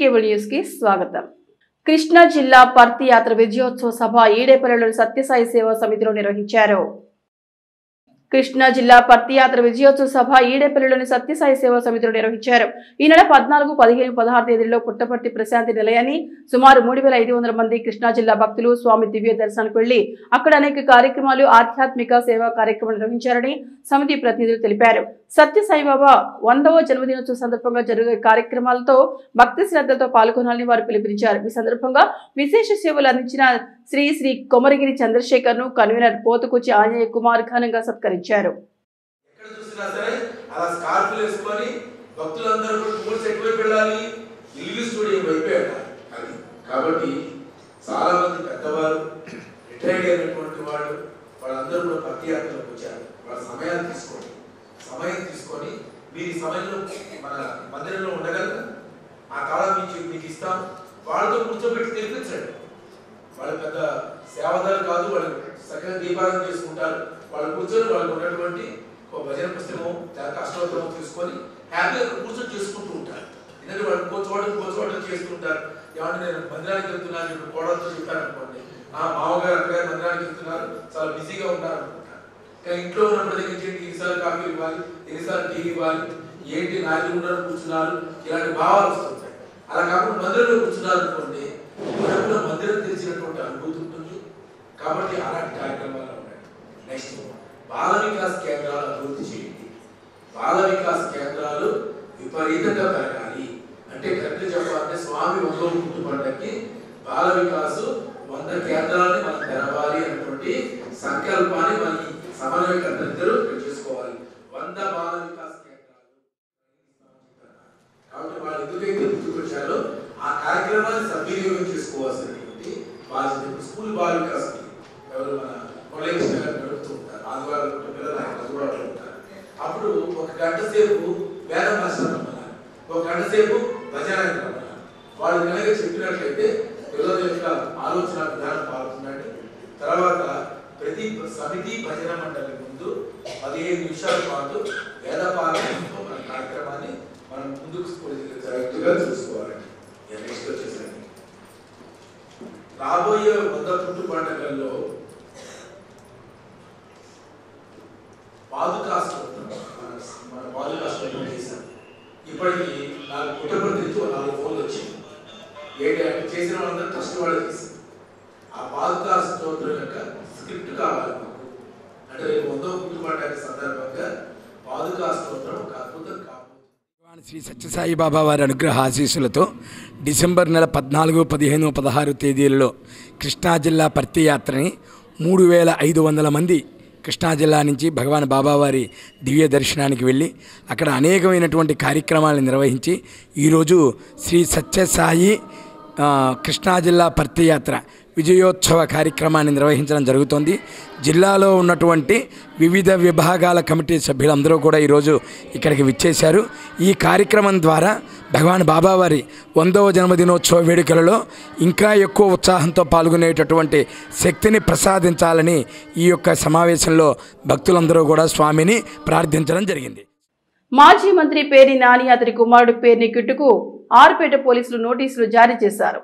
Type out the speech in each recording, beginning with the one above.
Cable news కి స్వాగతం. కృష్ణా జిల్లా పర్తి యాత్ర విజయోత్సవ సభ ఈడేపల్లిలోని సత్యసాయి సేవా సమితిలో నిర్వహించారు. కృష్ణా జిల్లా పర్తి యాత్ర విజయోత్సవ సభ ఈడేపల్లిలోని సత్యసాయి సేవా సమితిలో నిర్వహించారు. ఈ నెల 14, 15, 16 తేదీల్లో పుట్టపర్తి ప్రశాంతి నిలయాన్ని సుమారు 3500 మంది కృష్ణా జిల్లా భక్తులు స్వామి దివ్య దర్శనానికి వెళ్లి అక్కడ అనేక కార్యక్రమాలు, ఆధ్యాత్మిక సేవా కార్యక్రమాలు నిర్వహించారని సమితి ప్రతినిధులు తెలిపారు. సత్యసాయిబాబా 100వ జన్మదినోత్సవ సందర్భంగా జరిగే కార్యక్రమాలతో భక్తి శ్రద్ధలతో పాల్గొనాలని వారు పిలుపునిచ్చారు. ఈ సందర్భంగా విశేష సేవలు అందించిన శ్రీ కొమరగిరి చంద్రశేఖర్ ను కన్వీనర్ పోతుకుచి ఆంజనేయ కుమార్ ఘనంగా సత్కరించారు. సమయం తీసుకొని మీరు ఈ సమయంలో మన మందిరంలో ఉండగలరా? ఆ కాలం మీకు ఇస్తాం. వాళ్ళతో కూర్చోబెట్టి తెలిపించండి. వాళ్ళు పెద్ద సేవదారు కాదు, వాళ్ళు సకల దీపాలను చేసుకుంటారు. వాళ్ళు కూర్చొని వాళ్ళకు ఉన్నటువంటి ఒక భజన పుస్తకం, అష్టోత్తరం తీసుకొని హ్యాపీగా కూర్చొని చేసుకుంటూ ఉంటారు. ఎందుకంటే వాళ్ళు కోచోటం చేస్తుంటారు. ఏమంటే నేను మందిరానికి వెళ్తున్నాను ఇప్పుడు కోడలతో చెప్పాను అనుకోండి, మామగారు అక్కగారు మందిరానికి వెళ్తున్నారు, చాలా బిజీగా ఉన్నారు అనుకుంటారు. కానీ ఇంట్లో ఉన్నప్పుడు దగ్గర ఎన్నిసార్లు కాఫీ ఇవ్వాలి, ఎన్నిసార్లు టీ ఇవ్వాలి, ఏంటి నాలుగు ఉండడం కూర్చున్నారు, ఇలాంటి భావాలు వస్తుంటాయి. అలా కాకుండా మందిరంలో కూర్చున్నారు అనుకోండి, మనకు మందిరం తెరిచినటువంటి అనుభూతి ఉంటుంది. కాబట్టి అలాంటి కార్యక్రమాలు ఉన్నాయి. నెక్స్ట్ బాల వికాస్ కేంద్రాలు అభివృద్ధి చేయండి. బాల వికాస్ కేంద్రాలు విపరీతంగా పెరగాలి. అంటే కరెక్ట్ చెప్పాలంటే స్వామి 100వ పుట్టుబడికి బాల వికాసు 100 కేంద్రాలని మనం తెరవాలి అన్నటువంటి సంకల్పాన్ని మనకి సమన్వయకర్తలిద్దరూ చేసుకోవాలి. 100 బాల వికాస్ కేంద్రాలు. కాబట్టి వాళ్ళు ఎందుకైతే గుర్తుకొచ్చారో ఆ కార్యక్రమాన్ని సద్వినియోగం చేసుకోవాల్సినటువంటి బాధ్యత. స్కూల్ బాల వికాస్ ఎవరు మన కొలెక్షన్ నడుపుతూ ఉంటారు. ఆదివారం పిల్లలు అందుబాటులో ఉంటారు. అప్పుడు 1 గంట సేపు వేద భాషలు రమ్మన్నారు, 1 గంట సేపు భజనానికి రమ్మన్నారు. వాళ్ళు కనుక చెప్పినట్లయితే పిల్లల యొక్క ఆలోచన విధానం మారుతుందండి. తర్వాత ప్రతి సమితి భజన మండలి ముందు 15 నిమిషాల పాటు వేద పారాయణంతో మన కార్యక్రమాన్ని మనం ముందుకు చూసుకోవాలండి. నెక్స్ట్ వచ్చేసరికి రాబోయే 100 పుట్టు పండుగల్లో పాదుకాస్త్రం మన పాదుకాస్త్రం చేశాం. ఇప్పటికి నాకు పుట్టపడి తెచ్చి 4 ఫోన్లు వచ్చింది. ఏంటంటే చేసిన వాళ్ళందరూ ట్రస్ట్ వాళ్ళు చేశారు. ఆ పాదుకా స్తోత్రం యొక్క స్క్రిప్ట్ కావాలి మాకు. అంటే 100వ పుట్టుబడి సందర్భంగా పాదుకా స్తోత్రం ఒక అద్భుతం కాబోతుంది. శ్రీ సత్యసాయి బాబా వారి అనుగ్రహ ఆశీస్సులతో డిసెంబర్ నెల 14, 15, 16 తేదీలలో కృష్ణా జిల్లా పర్తి యాత్రని 3500 మంది కృష్ణా జిల్లా నుంచి భగవాన్ బాబావారి దివ్య దర్శనానికి వెళ్ళి అక్కడ అనేకమైనటువంటి కార్యక్రమాలను నిర్వహించి ఈరోజు శ్రీ సత్యసాయి కృష్ణా జిల్లా పర్తి యాత్ర విజయోత్సవ కార్యక్రమాన్ని నిర్వహించడం జరుగుతోంది. జిల్లాలో ఉన్నటువంటి వివిధ విభాగాల కమిటీ సభ్యులందరూ కూడా ఈరోజు ఇక్కడికి విచ్చేశారు. ఈ కార్యక్రమం ద్వారా భగవాన్ బాబావారి 100వ జన్మదినోత్సవ వేడుకలలో ఇంకా ఎక్కువ ఉత్సాహంతో పాల్గొనేటటువంటి శక్తిని ప్రసాదించాలని ఈ యొక్క సమావేశంలో భక్తులందరూ కూడా స్వామిని ప్రార్థించడం జరిగింది. మాజీ మంత్రి పేర్ని నాని అతడి కుమారుడు పేర్ని కిట్టుకు ఆర్పేట పోలీసులు నోటీసులు జారీ చేశారు.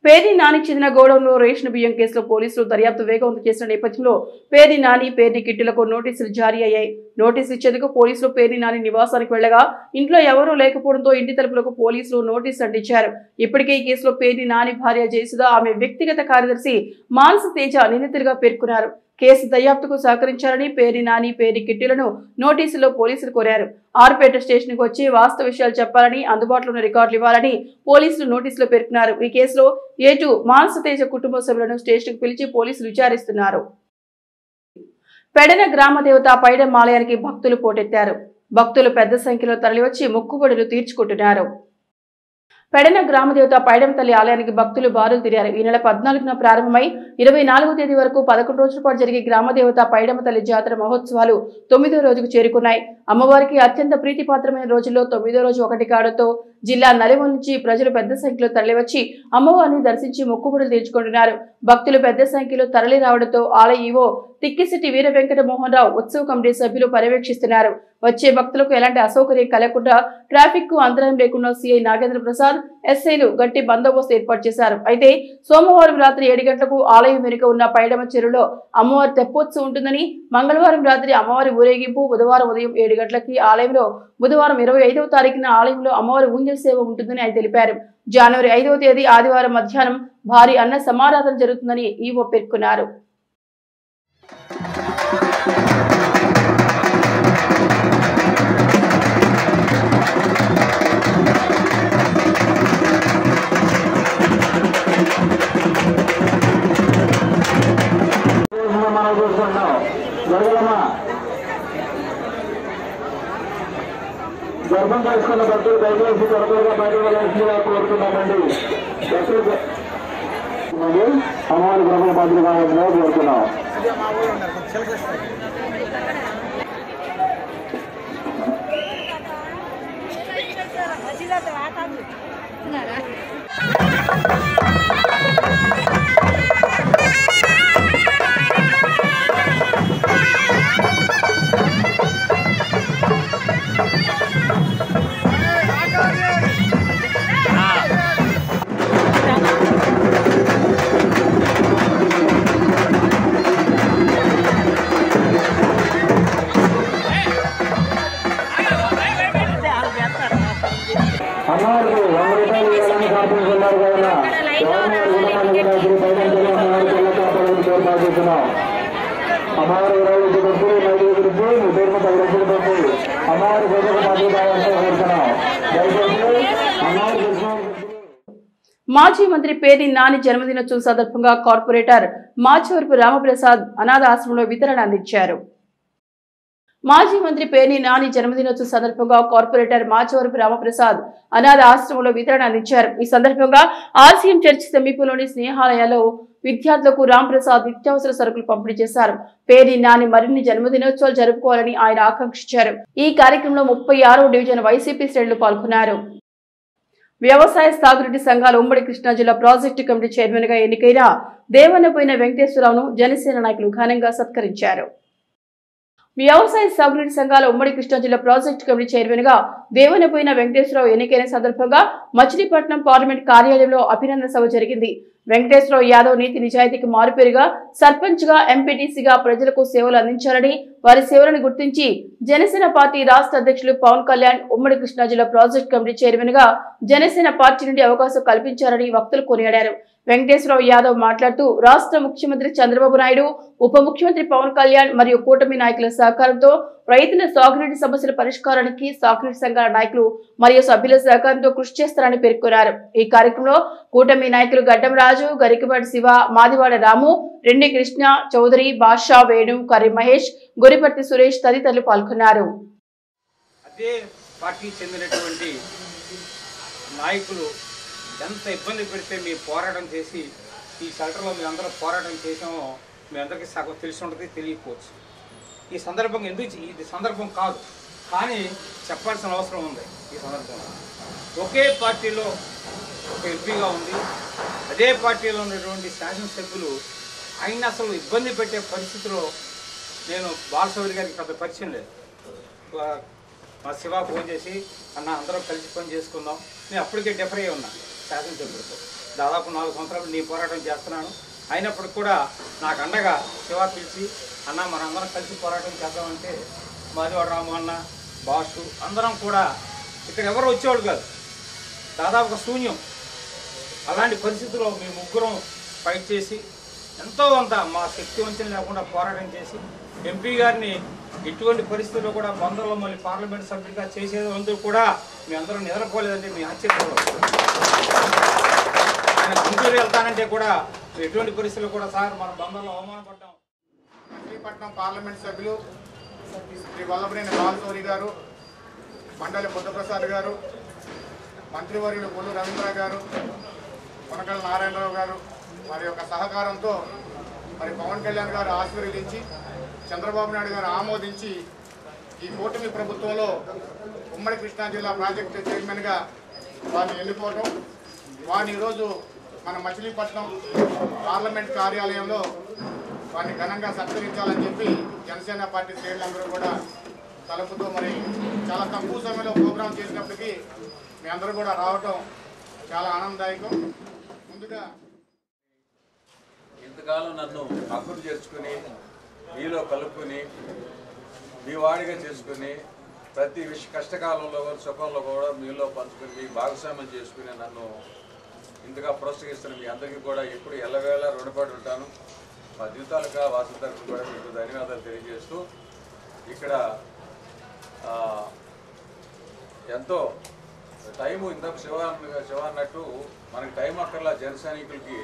పేర్ని నానికి చెందిన గోడౌన్లో రేషన్ బియ్యం కేసులో పోలీసులు దర్యాప్తు వేగవంతం చేసిన నేపథ్యంలో పేర్ని నాని, పేర్ని కిట్టులకు నోటీసులు జారీ అయ్యాయి. నోటీసులు ఇచ్చేందుకు పోలీసులు పేర్ని నాని నివాసానికి వెళ్లగా ఇంట్లో ఎవరూ లేకపోవడంతో ఇంటి తలుపులకు పోలీసులు నోటీసులు అంటించారు. ఇప్పటికే ఈ కేసులో పేర్ని నాని భార్య జయసుధ, ఆమె వ్యక్తిగత కార్యదర్శి మానస తేజ నిందితులుగా పేర్కొన్నారు. కేసు దర్యాప్తుకు సహకరించాలని పేర్ని నాని, పేర్ని కిట్టులను నోటీసులో పోలీసులు కోరారు. ఆర్పేట స్టేషన్ కు వచ్చి వాస్తవ విషయాలు చెప్పాలని, అందుబాటులో ఉన్న రికార్డులు ఇవ్వాలని పోలీసులు నోటీసులో పేర్కొన్నారు. ఈ కేసులో ఏటు మానస తేజ కుటుంబ సభ్యులను స్టేషన్ కు పిలిచి పోలీసులు విచారిస్తున్నారు. పెడన గ్రామ దేవత పైడమ్మ ఆలయానికి భక్తులు పోటెత్తారు. భక్తులు పెద్ద సంఖ్యలో తరలివచ్చి మొక్కుబడులు తీర్చుకుంటున్నారు. పెడన గ్రామదేవత పైడమ్మ తల్లి ఆలయానికి భక్తులు బారులు తిరిగారు. ఈ నెల 14న ప్రారంభమై 24వ తేదీ వరకు 11 రోజుల పాటు జరిగే గ్రామదేవత పైడమ్మ తల్లి జాతర మహోత్సవాలు 9వ రోజుకు చేరుకున్నాయి. అమ్మవారికి అత్యంత ప్రీతిపాత్రమైన రోజుల్లో 9వ రోజు ఒకటి కావడంతో జిల్లా నలుమూల నుంచి ప్రజలు పెద్ద సంఖ్యలో తరలివచ్చి అమ్మవారిని దర్శించి మొక్కుబడులు తీర్చుకుంటున్నారు. భక్తులు పెద్ద సంఖ్యలో తరలి రావడంతో ఆలయ ఈవో తిక్కిశెట్టి వీర వెంకట మోహన్ రావు ఉత్సవ కమిటీ సభ్యులు పర్యవేక్షిస్తున్నారు. వచ్చే భక్తులకు ఎలాంటి అసౌకర్యం కలగకుండా ట్రాఫిక్ కు అంతరాయం లేకుండా సిఐ నాగేంద్ర ప్రసాద్ ఎస్ఐలు గట్టి బందోబస్తు ఏర్పాటు చేశారు. అయితే సోమవారం రాత్రి 7 గంటలకు ఆలయం వెనుక ఉన్న పైడమ చెరువులో అమ్మవారి తెప్పోత్సవం ఉంటుందని, మంగళవారం రాత్రి అమ్మవారి ఊరేగింపు, బుధవారం ఉదయం 7 గంటలకి ఆలయంలో, బుధవారం 25వ తారీఖున ఆలయంలో అమ్మవారి ఊంజల్ సేవ ఉంటుందని ఆయన తెలిపారు. జనవరి 5వ తేదీ ఆదివారం మధ్యాహ్నం భారీ అన్న సమారాధన జరుగుతుందని ఈవో పేర్కొన్నారు. గర్భం చేసుకున్న భక్తులు దయచేసి త్వరగా బయట వెళ్ళాల్సిందిగా కోరుతున్నామండి. అమ్మవారి బ్రహ్మ పాత్ర కావాలని కోరుతున్నాం. అమ్మవారికి 100 రూపాయలు ఇవ్వాలని కాపాడుతున్నారు కదా, స్వామివారి కాపాడుతున్నాం. అమ్మవారి 20 డబ్బులు 5 రూపాయలు మీ పేరు 10 రూపాయలు పంపి అమ్మవారి పేరు మాట్లాడాలంటే కోరుతున్నాం. దయచేసి అమ్మవారి. మాజీ మంత్రి పేర్ని నాని జన్మదినోత్సవం సందర్భంగా కార్పొరేటర్ మాచవరపు రామప్రసాద్ అనాథ ఆశ్రమంలో వితరణ అందించారు. మాజీ మంత్రి పేర్ని నాని జన్మదినోత్సవం సందర్భంగా కార్పొరేటర్ మాచవరపు రామప్రసాద్ అనాథ ఆశ్రమంలో వితరణ అందించారు. ఈ సందర్భంగా ఆర్సీఎం చర్చి సమీపంలోని స్నేహాలయాలో విద్యార్థులకు రాంప్రసాద్ నిత్యావసర సరుకులు పంపిణీ చేశారు. పేర్ని నాని మరిన్ని జన్మదినోత్సవాలు జరుపుకోవాలని ఆయన ఆకాంక్షించారు. ఈ కార్యక్రమంలో 36వ డివిజన్ వైసీపీ శ్రేణులు పాల్గొన్నారు. వ్యవసాయ సాగునీటి సంఘాల ఉమ్మడి కృష్ణా జిల్లా ప్రాజెక్టు కమిటీ చైర్మన్ గా ఎన్నికైన దేవన్నపోయిన వెంకటేశ్వరరావును జనసేన నాయకులు ఘనంగా సత్కరించారు. వ్యవసాయ సాగునీటి సంఘాల ఉమ్మడి కృష్ణా జిల్లా ప్రాజెక్టు కమిటీ చైర్మన్ గా దేవన్నపోయిన వెంకటేశ్వరరావు ఎన్నికైన సందర్భంగా మచిలీపట్నం పార్లమెంట్ కార్యాలయంలో అభినందన సభ జరిగింది. వెంకటేశ్వరరావు యాదవ్ నీతి నిజాయితీకి మారుపేరుగా సర్పంచ్ గా, ఎంపీటీసీగా ప్రజలకు సేవలు అందించారని, వారి సేవలను గుర్తించి జనసేన పార్టీ రాష్ట్ర అధ్యక్షులు పవన్ కళ్యాణ్ ఉమ్మడి కృష్ణా జిల్లా ప్రాజెక్టు కమిటీ చైర్మన్ గా జనసేన పార్టీ నుండి అవకాశం కల్పించారని వక్తలు కొనియాడారు. వెంకటేశ్వరరావు యాదవ్ మాట్లాడుతూ రాష్ట్ర ముఖ్యమంత్రి చంద్రబాబు నాయుడు, ఉప ముఖ్యమంత్రి పవన్ కళ్యాణ్ మరియు కూటమి నాయకుల సహకారంతో రైతుల సాగునీటి సమస్యల పరిష్కారానికి సాగునీటి సంఘాల నాయకులు మరియు సభ్యుల సహకారంతో కృషి చేస్తారని పేర్కొన్నారు. ఈ కార్యక్రమంలో కూటమి నాయకులు గడ్డం రాజు, గరికపాటి శివ, మాదివాడ రాము, రెడ్డి కృష్ణ, చౌదరి, బాషా, వేణు, కర్రి మహేష్, గొరిపర్తి సురేష్ తదితరులు పాల్గొన్నారు. అదే పార్టీకి చెందినటువంటి నాయకులు ఎంత ఇబ్బంది పెడితే మీ పోరాటం చేసి ఈ షెల్టర్లో మీ అందరూ పోరాటం చేసామో మీ అందరికీ సగం తెలిసి ఉంటుంది, తెలియకపోవచ్చు. ఈ సందర్భంగా ఎందుకు ఇది సందర్భం కాదు, కానీ చెప్పాల్సిన అవసరం ఉంది. ఈ సందర్భంలో ఒకే పార్టీలో ఒక ఎంపీగా ఉంది, అదే పార్టీలో ఉన్నటువంటి శాసనసభ్యులు ఆయన అసలు ఇబ్బంది పెట్టే పరిస్థితిలో నేను బాలసౌరి గారికి పెద్ద పరిచయం లేదు. మా శివ ఫోన్ చేసి అన్న అందరం కలిసి పని చేసుకుందాం, నేను అప్పటికే డిఫర్ అయ్యి ఉన్నా శాసనసభ్యులతో. దాదాపు 4 సంవత్సరాలు నీ పోరాటం చేస్తున్నాను. అయినప్పటికి కూడా నాకు అండగా శివ పిలిచి అన్న మనందరం కలిసి పోరాటం చేద్దామంటే మాదివాడ రాము అన్న, బాసు అందరం కూడా ఇక్కడ ఎవరు వచ్చేవాడు కాదు, దాదాపు శూన్యం. అలాంటి పరిస్థితుల్లో మేము ముగ్గురం ఫైట్ చేసి ఎంతో అంత మా శక్తి వంచన లేకుండా పోరాటం చేసి ఎంపీ గారిని ఇటువంటి పరిస్థితుల్లో కూడా బందర్లో మళ్ళీ పార్లమెంట్ సభ్యుడిగా చేసేందుకు కూడా మీ అందరూ నిద్రపోలేదంటే మీ ఆశ్చర్యంలో ఆయన గుంటూరు వెళ్తానంటే కూడా ఎటువంటి పరిస్థితుల్లో కూడా సార్ మన బందర్లో అవమానపడ్డాం. మచిలీపట్నం పార్లమెంట్ సభ్యులు శ్రీ వల్లభనేని బాలసౌరి గారు, మండలి బుద్ధప్రసాద్ గారు, మంత్రివర్యులు కొల్లు రవీంద్ర గారు, కొనకళ్ళ నారాయణరావు గారు వారి యొక్క సహకారంతో మరి పవన్ కళ్యాణ్ గారు ఆశీర్వదించి చంద్రబాబు నాయుడు గారు ఆమోదించి ఈ కూటమి ప్రభుత్వంలో ఉమ్మడి కృష్ణా జిల్లా ప్రాజెక్టు చైర్మన్గా వారిని వెళ్ళిపోవడం, వారిని ఈరోజు మన మచిలీపట్నం పార్లమెంట్ కార్యాలయంలో వారిని ఘనంగా సత్కరించాలని చెప్పి జనసేన పార్టీ శ్రేణులందరూ కూడా తలుపుతూ మరి చాలా తక్కువ సమయంలో ప్రోగ్రాం చేసినప్పటికీ మీ అందరూ కూడా రావటం చాలా ఆనందదాయకం. ముందుగా ఇంతకాలం నన్ను హక్కును చేర్చుకుని మీలో కలుపుకొని మీ వాడిగా చేసుకుని ప్రతి కష్టకాలంలో సుఖంలో కూడా మీలో పంచుకొని మీ భాగస్వామ్యం చేసుకుని నన్ను ఇంతగా ప్రోత్సహిస్తున్న మీ అందరికీ కూడా ఎప్పుడు ఎల్లవేళ రుణపడి ఉంటాను. మా జీవితాలుగా వాసు తరఫున కూడా మీకు ధన్యవాదాలు తెలియజేస్తూ ఇక్కడ ఎంతో టైము ఇందాక శివ అన్నట్టు మనకి టైం అక్కర్లా. జన సైనికులకి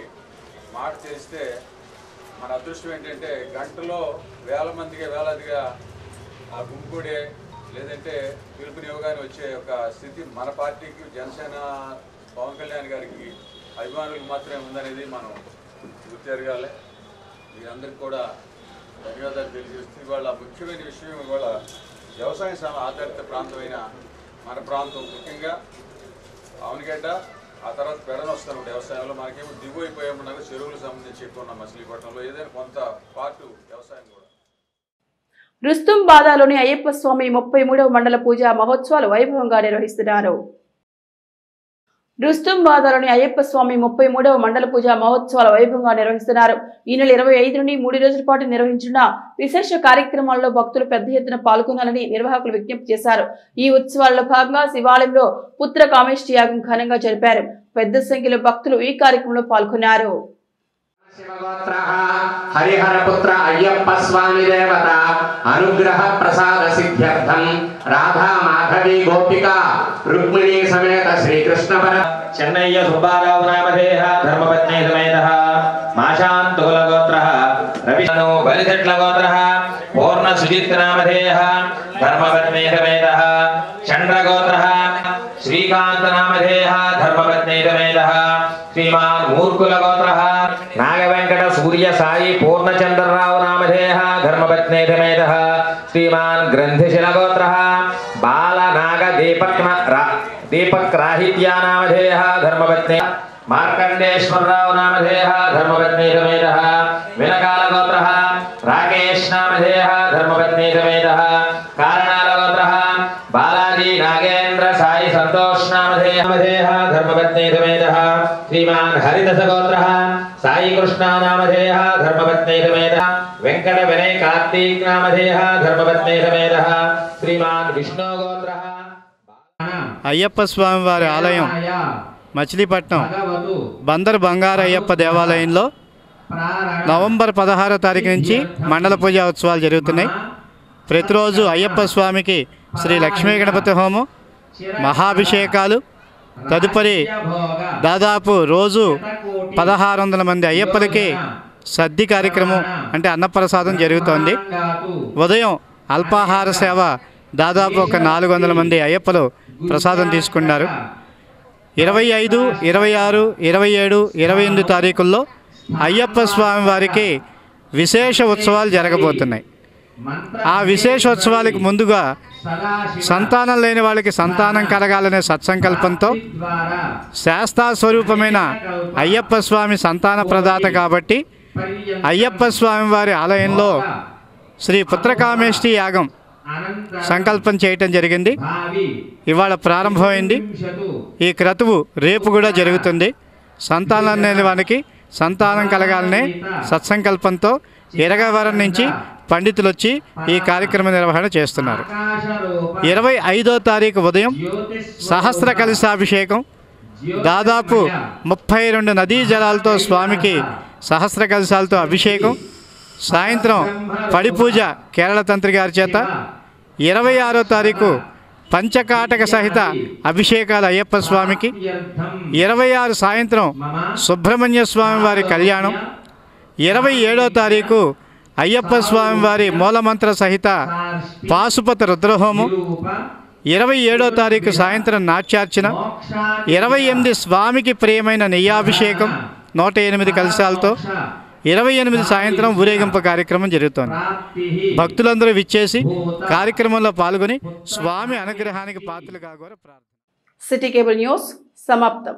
మాట తెలిస్తే మన అదృష్టం ఏంటంటే గంటలో వేలాదిగా ఆ గుంపుడే లేదంటే పిలుపునివ్వగానే వచ్చే ఒక స్థితి మన పార్టీకి జనసేన పవన్ కళ్యాణ్ గారికి అభిమానులకు మాత్రమే ఉందనేది మనం గుర్తెరగాలి. మీరందరికీ కూడా ధన్యవాదాలు తెలియజేస్తూ ఇవాళ ముఖ్యమైన విషయం ఇవాళ వ్యవసాయ ఆధారిత ప్రాంతమైన మన ప్రాంతం ముఖ్యంగా ఆవనగడ్డ ఆ తర్వాత పెడన వస్తాను వ్యవసాయంలో మనకేమో దిగువైపోయామన్నారు చెరువులకు సంబంధించి ఎక్కువ ఉన్న మచిలీపట్నంలో ఏదైనా కొంత పార్ట్ వ్యవసాయం కూడా. రుస్తుంబాదాలోని అయ్యప్ప స్వామి 33వ మండల పూజా మహోత్సవాలు వైభవంగా నిర్వహిస్తున్నారు. రుస్తుంబాదాలోని అయ్యప్ప స్వామి 33వ మండల పూజా మహోత్సవాలు వైభవంగా నిర్వహిస్తున్నారు. ఈ నెల 25 నుండి 3 రోజుల పాటు నిర్వహించిన విశేష కార్యక్రమాల్లో భక్తులు పెద్ద ఎత్తున పాల్గొనాలని నిర్వాహకులు విజ్ఞప్తి చేశారు. ఈ ఉత్సవాల్లో భాగంగా శివాలయంలో పుత్ర కామేష్టి యాగం ఘనంగా జరిపారు. పెద్ద సంఖ్యలో భక్తులు ఈ కార్యక్రమంలో పాల్గొన్నారు. హరిహరపుత్ర అయ్యప్ప స్వామి దేవత అనుగ్రహ ప్రసాద సిద్ధ్యర్థం రాధా మాధవి గోపిక రుక్మిణీ సమేత శ్రీకృష్ణ పర చెన్నయ్య సుబ్బారావు నామధేయ ధర్మపత్ని సమేత మాశాంతుల గోత్ర రవిను బలిచెట్ల గోత్ర పూర్ణ సుజిత్ నామధేయ ధర్మపత్ని సమేత చంద్రగోత్ర శ్రీకాంత నామధేయ ధర్మపత్ని సమేత శ్రీమాన్ మూర్కుల గోత్ర నాగవెంకట సూర్య సాయి పూర్ణచంద్రరావు నామధేయ ధర్మపత్ని సమేత శ్రీమాన్ గ్రంథిశిల గోత్ర బాల నాగ దీపక్ రాహిత్యా నామధేయ ధర్మపత్ని మార్కండేశ్వరరావు నామధేయ ధర్మపత్ని సమేత వినకాల గోత్ర రాకేష్ నామధేయ ధర్మపత్ని సమేత కారణాల గోత్ర బాలాజీ నాగేంద్ర సాయి సంతోష్ నామధేయ ధర్మపత్ని సమేత శ్రీమాన్ హరిదశ గోత్ర సాయి కృష్ణ నామధేయ ధర్మపత్ని సమేత వెంకట వినయ్ కార్తీక్ నామధేయ ధర్మపత్ని సమేత శ్రీమాన్ విష్ణు గోత్ర. అయ్యప్ప స్వామి వారి ఆలయం మచిలీపట్నం బందర్ బంగారయ్యప్ప దేవాలయంలో నవంబర్ 16వ తారీఖు నుంచి మండల పూజా ఉత్సవాలు జరుగుతున్నాయి. ప్రతిరోజు అయ్యప్ప స్వామికి శ్రీ లక్ష్మీ గణపతి హోమం, మహాభిషేకాలు, తదుపరి దాదాపు రోజు 1600 మంది అయ్యప్పలకి సద్ది కార్యక్రమం అంటే అన్నప్రసాదం జరుగుతోంది. ఉదయం అల్పాహార సేవ దాదాపు ఒక 400 మంది అయ్యప్పలు ప్రసాదం తీసుకున్నారు. 25, 26, 27, 28 తారీఖుల్లో అయ్యప్ప స్వామి వారికి విశేష ఉత్సవాలు జరగబోతున్నాయి. ఆ విశేషోత్సవాలకు ముందుగా సంతానం లేని వాళ్ళకి సంతానం కలగాలనే సత్సంకల్పంతో శాస్త్రస్వరూపమైన అయ్యప్ప స్వామి సంతాన ప్రదాత కాబట్టి అయ్యప్ప స్వామి వారి ఆలయంలో శ్రీ పుత్రకామేష్టి యాగం సంకల్పం చేయటం జరిగింది. ఇవాళ ప్రారంభమైంది. ఈ క్రతువు రేపు కూడా జరుగుతుంది. సంతానం లేని వారికి సంతానం కలగాలనే సత్సంకల్పంతో ఇరగవరం నుంచి పండితులు వచ్చి ఈ కార్యక్రమ నిర్వహణ చేస్తున్నారు. 25వ తారీఖు ఉదయం సహస్ర కలశాభిషేకం, దాదాపు 32 నదీ జలాలతో స్వామికి సహస్ర కలశాలతో అభిషేకం, సాయంత్రం పడిపూజ కేరళ తంత్రి గారి చేత, 26వ తారీఖు పంచకాటక సహిత అభిషేకాలు అయ్యప్ప స్వామికి, 26 సాయంత్రం సుబ్రహ్మణ్య స్వామి వారి కళ్యాణం, 27వ తారీఖు అయ్యప్ప స్వామి వారి మూలమంత్ర సహిత పాశుపత రుద్రహోమం, 27వ తారీఖు సాయంత్రం నాట్యార్చన, 28 స్వామికి ప్రియమైన నెయ్యాభిషేకం 108 కలశాలతో, 28 సాయంత్రం ఊరేగింపు కార్యక్రమం జరుగుతోంది. భక్తులందరూ విచ్చేసి కార్యక్రమంలో పాల్గొని స్వామి అనుగ్రహానికి పాత్రలు కాగోర ప్రార్థన. సిటీ కేబుల్ న్యూస్ సమాప్తం.